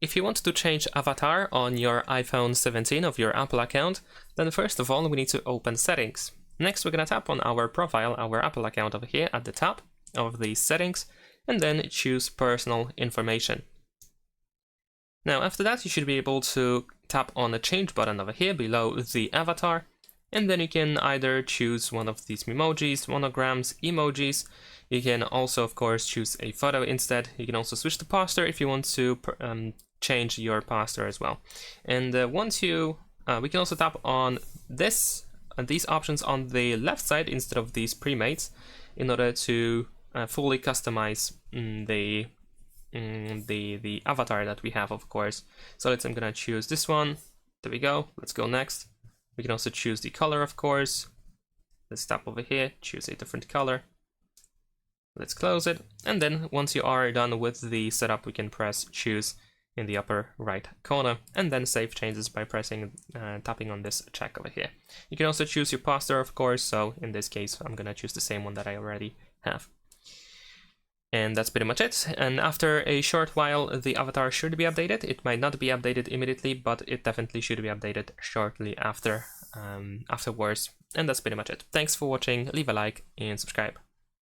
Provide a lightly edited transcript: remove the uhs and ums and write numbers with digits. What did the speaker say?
If you want to change avatar on your iPhone 17 of your Apple account, then first of all we need to open settings. Next we're going to tap on our profile, our Apple account over here at the top of the settings, and then choose personal information. Now after that you should be able to tap on the change button over here below the avatar, and then you can either choose one of these emojis, monograms, emojis. You can also of course choose a photo instead. You can also switch to poster if you want to change your poster as well. And once you we can also tap on these options on the left side instead of these premates in order to fully customize the avatar that we have, of course. So I'm gonna choose this one. There we go. Let's go next. We can also choose the color, of course. Let's tap over here, choose a different color. Let's close it. And then once you are done with the setup, we can press choose in the upper right corner and then save changes by pressing tapping on this check over here. You can also choose your poster, of course. So in this case, I'm gonna choose the same one that I already have. And that's pretty much it. And after a short while, the avatar should be updated. It might not be updated immediately, but it definitely should be updated shortly afterwards. And that's pretty much it. Thanks for watching. Leave a like and subscribe.